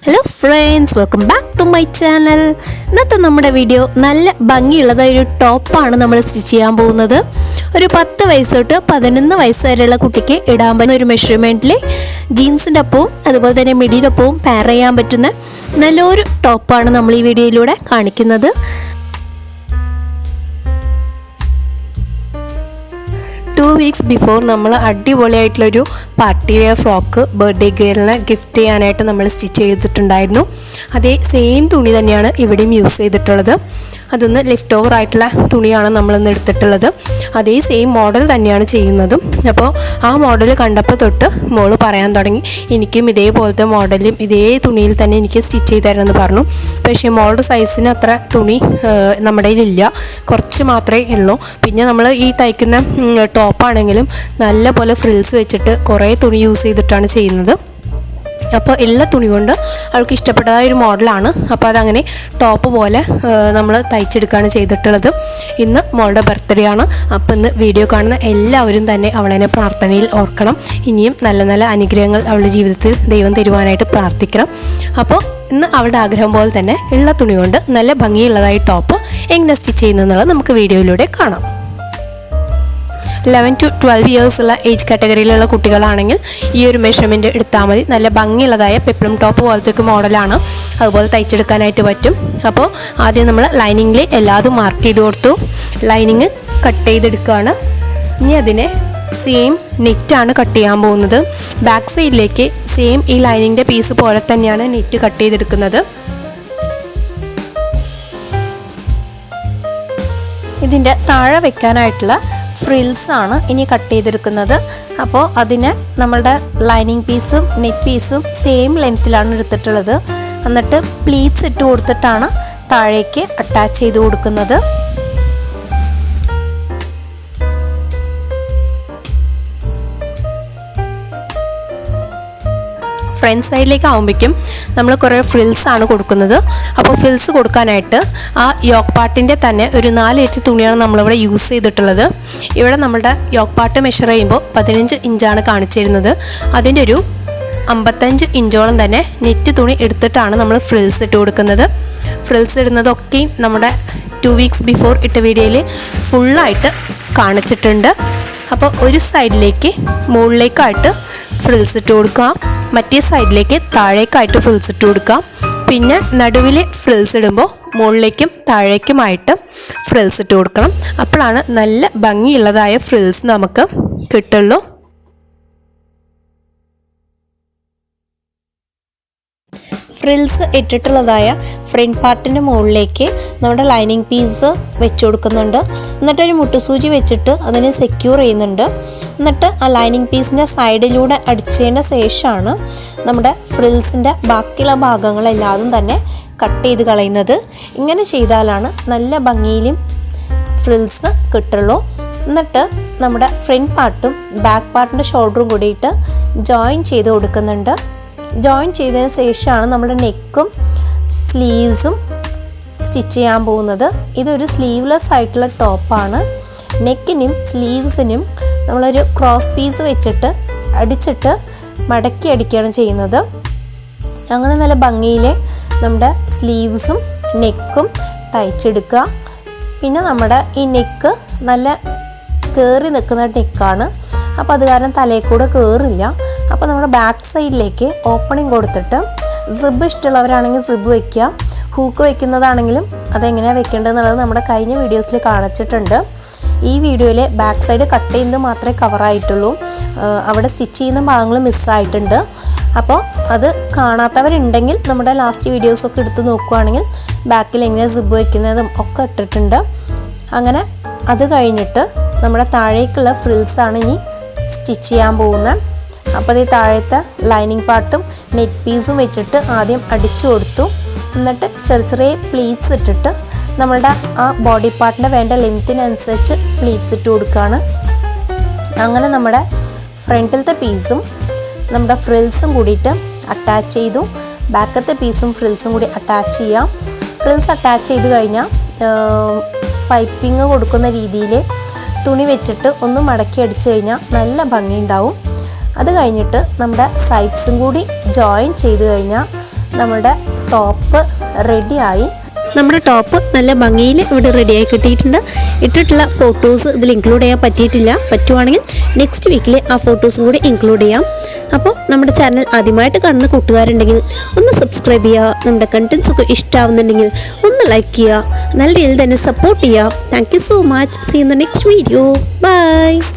Hello friends, welcome back to my channel. ഇന്നത്തെ നമ്മുടെ video നല്ല ഭംഗിയുള്ളതായ ഒരു ടോപ്പാണ് നമ്മൾ സ്റ്റിച്ച് ചെയ്യാൻ പോകുന്നത്. ഒരു 10 വയസ്സ് തൊട്ട് 11 വയസ്സ് വരെയുള്ള കുട്ടിക്ക് ഇടാൻ പറ്റുന്ന ഒരു മെഷർമെൻറ്റിൽ ജീൻസിൻ്റെ ഒപ്പവും അതുപോലെ തന്നെ മിഡിയുടെ ഒപ്പവും പെയർ ചെയ്യാൻ പറ്റുന്ന നല്ലൊരു ടോപ്പാണ് നമ്മൾ ഈ വീഡിയോയിലൂടെ കാണിക്കുന്നത്. 2 വീക്സ് ബിഫോർ നമ്മൾ അടിപൊളിയായിട്ടുള്ളൊരു പാർട്ടി വെയർ ഫ്രോക്ക് ബർത്ത്ഡേ ഗേളിന് ഗിഫ്റ്റ് ചെയ്യാനായിട്ട് നമ്മൾ സ്റ്റിച്ച് ചെയ്തിട്ടുണ്ടായിരുന്നു. അതേ സെയിം തുണി തന്നെയാണ് ഇവിടെയും യൂസ് ചെയ്തിട്ടുള്ളത്. അതൊന്ന് ലിഫ്റ്റ് ഓവർ ആയിട്ടുള്ള തുണിയാണ് നമ്മളിന്ന് എടുത്തിട്ടുള്ളത്. അതേ സെയിം മോഡൽ തന്നെയാണ് ചെയ്യുന്നതും. അപ്പോൾ ആ മോഡൽ കണ്ടപ്പോൾ തൊട്ട് മോള് പറയാൻ തുടങ്ങി, എനിക്കും ഇതേപോലത്തെ മോഡലും ഇതേ തുണിയിൽ തന്നെ എനിക്ക് സ്റ്റിച്ച് ചെയ്ത് തരണമെന്ന് പറഞ്ഞു. പക്ഷേ മോളുടെ സൈസിന് അത്ര തുണി നമ്മുടെ കയ്യിലില്ല, കുറച്ച് മാത്രമേ ഉള്ളൂ. പിന്നെ നമ്മൾ ഈ തയ്ക്കുന്ന ടോപ്പാണെങ്കിലും നല്ല പോലെ ഫ്രിൽസ് വെച്ചിട്ട് കുറേ തുണി യൂസ് ചെയ്തിട്ടാണ് ചെയ്യുന്നത്. അപ്പോൾ ഉള്ള തുണി കൊണ്ട് അവൾക്ക് ഇഷ്ടപ്പെട്ടതായ ഒരു മോഡലാണ്. അപ്പോൾ അതങ്ങനെ ടോപ്പ് പോലെ നമ്മൾ തയ്ച്ചെടുക്കുകയാണ് ചെയ്തിട്ടുള്ളത്. ഇന്ന് മോളുടെ ബർത്ത്ഡേ ആണ്. അപ്പോൾ ഇന്ന് വീഡിയോ കാണുന്ന എല്ലാവരും തന്നെ അവളെ പ്രാർത്ഥനയിൽ ഓർക്കണം. ഇനിയും നല്ല നല്ല അനുഗ്രഹങ്ങൾ അവളുടെ ജീവിതത്തിൽ ദൈവം തരുവാനായിട്ട് പ്രാർത്ഥിക്കണം. അപ്പോൾ ഇന്ന് അവളുടെ ആഗ്രഹം പോലെ തന്നെ ഉള്ള തുണി കൊണ്ട് നല്ല ഭംഗിയുള്ളതായി ടോപ്പ് എങ്ങനെ സ്റ്റിച്ച് ചെയ്യുന്നതെന്നുള്ളത് നമുക്ക് വീഡിയോയിലൂടെ കാണാം. 11 to 12 ഇയേഴ്സ് ഉള്ള ഏജ് കാറ്റഗറിയിലുള്ള കുട്ടികളാണെങ്കിൽ ഈ ഒരു മെഷർമെൻറ്റ് എടുത്താൽ മതി. നല്ല ഭംഗിയുള്ളതായ പെപ്ലം ടോപ്പ് പോലത്തെ ഒരു മോഡലാണ്, അതുപോലെ തയ്ച്ചെടുക്കാനായിട്ട് പറ്റും. അപ്പോൾ ആദ്യം നമ്മൾ ലൈനിങ്ങിൽ എല്ലാതും മാർക്ക് ചെയ്ത് കൊടുത്തു. ലൈനിങ് കട്ട് ചെയ്തെടുക്കുകയാണ്. ഇനി അതിനെ സെയിം നെറ്റാണ് കട്ട് ചെയ്യാൻ പോകുന്നത്. ബാക്ക് സൈഡിലേക്ക് സെയിം ഈ ലൈനിങ്ങിൻ്റെ പീസ് പോലെ തന്നെയാണ് നെറ്റ് കട്ട് ചെയ്തെടുക്കുന്നത്. ഇതിൻ്റെ താഴെ വെക്കാനായിട്ടുള്ള ഫ്രിൽസ് ആണ് ഇനി കട്ട് ചെയ്തെടുക്കുന്നത്. അപ്പോൾ അതിന് നമ്മളുടെ ലൈനിങ് പീസും നെറ്റ് പീസും സെയിം ലെങ്ത്തിലാണ് എടുത്തിട്ടുള്ളത്. എന്നിട്ട് പ്ലീറ്റ്സ് ഇട്ട് കൊടുത്തിട്ടാണ് താഴേക്ക് അറ്റാച്ച് ചെയ്ത് കൊടുക്കുന്നത്. ഫ്രണ്ട് സൈഡിലേക്ക് ആകുമ്പോഴേക്കും നമ്മൾ കുറേ ഫ്രിൽസ് ആണ് കൊടുക്കുന്നത്. അപ്പോൾ ഫ്രിൽസ് കൊടുക്കാനായിട്ട് ആ യോക്ക് പാർട്ടിൻ്റെ തന്നെ ഒരു 4 ഇരട്ടി തുണിയാണ് നമ്മളിവിടെ യൂസ് ചെയ്തിട്ടുള്ളത്. ഇവിടെ നമ്മളുടെ യോക്ക് പാർട്ട് മെഷർ ചെയ്യുമ്പോൾ 15 ഇഞ്ചാണ് കാണിച്ചിരുന്നത്. അതിൻ്റെ ഒരു 55 ഇഞ്ചോളം തന്നെ നെറ്റ് തുണി എടുത്തിട്ടാണ് നമ്മൾ ഫ്രിൽസ് ഇട്ട് കൊടുക്കുന്നത്. ഫ്രിൽസ് ഇടുന്നതൊക്കെയും നമ്മുടെ 2 വീക്സ് ബിഫോർ ഇട്ട വീഡിയോയിൽ ഫുള്ളായിട്ട് കാണിച്ചിട്ടുണ്ട്. അപ്പോൾ ഒരു സൈഡിലേക്ക് മുകളിലേക്കായിട്ട് ഫ്രിൽസ് ഇട്ട് കൊടുക്കാം, മറ്റേ സൈഡിലേക്ക് താഴേക്കായിട്ട് ഫ്രിൽസ് ഇട്ട് കൊടുക്കാം. പിന്നെ നടുവിൽ ഫ്രിൽസ് ഇടുമ്പോൾ മുകളിലേക്കും താഴേക്കുമായിട്ട് ഫ്രിൽസ് ഇട്ട് കൊടുക്കണം. അപ്പോഴാണ് നല്ല ഭംഗിയുള്ളതായ ഫ്രിൽസ് നമുക്ക് കിട്ടുള്ളൂ. ഫ്രിൽസ് ഇട്ടിട്ടുള്ളതായ ഫ്രണ്ട് പാർട്ടിൻ്റെ മുകളിലേക്ക് നമ്മുടെ ലൈനിങ് പീസ് വെച്ച് കൊടുക്കുന്നുണ്ട്. എന്നിട്ടൊരു മുട്ടുസൂചി വെച്ചിട്ട് അതിനെ സെക്യൂർ ചെയ്യുന്നുണ്ട്. എന്നിട്ട് ആ ലൈനിങ് പീസിൻ്റെ സൈഡിലൂടെ അടിച്ചതിന് ശേഷമാണ് നമ്മുടെ ഫ്രിൽസിൻ്റെ ബാക്കിയുള്ള ഭാഗങ്ങളെല്ലാതും തന്നെ കട്ട് ചെയ്ത് കളയുന്നത്. ഇങ്ങനെ ചെയ്താലാണ് നല്ല ഭംഗിയിലും ഫ്രിൽസ് കിട്ടുള്ളൂ. എന്നിട്ട് നമ്മുടെ ഫ്രണ്ട് പാർട്ടും ബാക്ക് പാർട്ടിൻ്റെ ഷോൾഡറും കൂടിയിട്ട് ജോയിൻ ചെയ്ത് കൊടുക്കുന്നുണ്ട്. ജോയിൻ ചെയ്തതിന് ശേഷമാണ് നമ്മുടെ നെക്കും സ്ലീവ്സും സ്റ്റിച്ച് ചെയ്യാൻ പോകുന്നത്. ഇതൊരു സ്ലീവ്ലെസ് ആയിട്ടുള്ള ടോപ്പാണ്. നെക്കിനും സ്ലീവ്സിനും നമ്മളൊരു ക്രോസ് പീസ് വെച്ചിട്ട് അടിച്ചിട്ട് മടക്കി അടിക്കുകയാണ് ചെയ്യുന്നത്. അങ്ങനെ നല്ല ഭംഗിയിൽ നമ്മുടെ സ്ലീവ്സും നെക്കും തയ്ച്ചെടുക്കുക. പിന്നെ നമ്മുടെ ഈ നെക്ക് നല്ല കയറി നിൽക്കുന്ന നെക്കാണ്. അപ്പോൾ അത് കാരണം തലയിൽ കൂടെ കയറില്ല. അപ്പോൾ നമ്മുടെ ബാക്ക് സൈഡിലേക്ക് ഓപ്പണിങ് കൊടുത്തിട്ട് സിബ് ഇഷ്ടമുള്ളവരാണെങ്കിൽ സിബ് വയ്ക്കുക. ഹൂക്ക് വയ്ക്കുന്നതാണെങ്കിലും അതെങ്ങനെയാണ് വെക്കേണ്ടതെന്നുള്ളത് നമ്മുടെ കഴിഞ്ഞ വീഡിയോസിൽ കാണിച്ചിട്ടുണ്ട്. ഈ വീഡിയോയിൽ ബാക്ക് സൈഡ് കട്ട് ചെയ്യുന്നത് മാത്രമേ കവറായിട്ടുള്ളൂ. അവിടെ സ്റ്റിച്ച് ചെയ്യുന്ന ഭാഗങ്ങൾ മിസ്സായിട്ടുണ്ട്. അപ്പോൾ അത് കാണാത്തവരുണ്ടെങ്കിൽ നമ്മുടെ ലാസ്റ്റ് വീഡിയോസൊക്കെ എടുത്ത് നോക്കുകയാണെങ്കിൽ ബാക്കിൽ എങ്ങനെ സിബ് വയ്ക്കുന്നതും ഒക്കെ ഇട്ടിട്ടുണ്ട്. അങ്ങനെ അത് കഴിഞ്ഞിട്ട് നമ്മുടെ താഴേക്കുള്ള ഫ്രിൽസാണ് ഇനി സ്റ്റിച്ച് ചെയ്യാൻ പോകുന്നത്. അപ്പോൾ ഈ താഴത്തെ ലൈനിങ് പാർട്ടും നെറ്റ് പീസും വെച്ചിട്ട് ആദ്യം അടിച്ചു കൊടുത്തു. എന്നിട്ട് ചെറിയ ചെറിയ പ്ലീറ്റ്സ് ഇട്ടിട്ട് നമ്മളുടെ ആ ബോഡി പാർട്ടിൻ്റെ വേണ്ട ലെങ്ത്തിനനുസരിച്ച് പ്ലീറ്റ്സ് ഇട്ട് കൊടുക്കുകയാണ്. അങ്ങനെ നമ്മുടെ ഫ്രണ്ടിലത്തെ പീസും നമ്മുടെ ഫ്രിൽസും കൂടിയിട്ട് അറ്റാച്ച് ചെയ്തു. ബാക്കത്തെ പീസും ഫ്രിൽസും കൂടി അറ്റാച്ച് ചെയ്യാം. ഫ്രിൽസ് അറ്റാച്ച് ചെയ്ത് കഴിഞ്ഞാൽ പൈപ്പിങ് കൊടുക്കുന്ന രീതിയിൽ തുണി വെച്ചിട്ട് ഒന്ന് മടക്കി അടിച്ചു കഴിഞ്ഞാൽ നല്ല ഭംഗി ഉണ്ടാവും. അത് കഴിഞ്ഞിട്ട് നമ്മുടെ സൈഡ്സും കൂടി ജോയിൻ ചെയ്ത് കഴിഞ്ഞാൽ നമ്മുടെ ടോപ്പ് റെഡിയായി. നമ്മുടെ ടോപ്പ് നല്ല ഭംഗിയിൽ ഇവിടെ റെഡിയായി കിട്ടിയിട്ടുണ്ട്. ഇട്ടിട്ടുള്ള ഫോട്ടോസ് ഇതിൽ ഇൻക്ലൂഡ് ചെയ്യാൻ പറ്റിയിട്ടില്ല. പറ്റുവാണെങ്കിൽ നെക്സ്റ്റ് വീക്കിൽ ആ ഫോട്ടോസും കൂടി ഇൻക്ലൂഡ് ചെയ്യാം. അപ്പോൾ നമ്മുടെ ചാനൽ ആദ്യമായിട്ട് കാണുന്ന കൂട്ടുകാരുണ്ടെങ്കിൽ ഒന്ന് സബ്സ്ക്രൈബ് ചെയ്യുക. നമ്മുടെ കണ്ടൻസ് ഒക്കെ ഇഷ്ടമാവുന്നുണ്ടെങ്കിൽ ഒന്ന് ലൈക്ക് ചെയ്യുക. നല്ല രീതിയിൽ തന്നെ സപ്പോർട്ട് ചെയ്യുക. Thank you so much. See in the next video. By.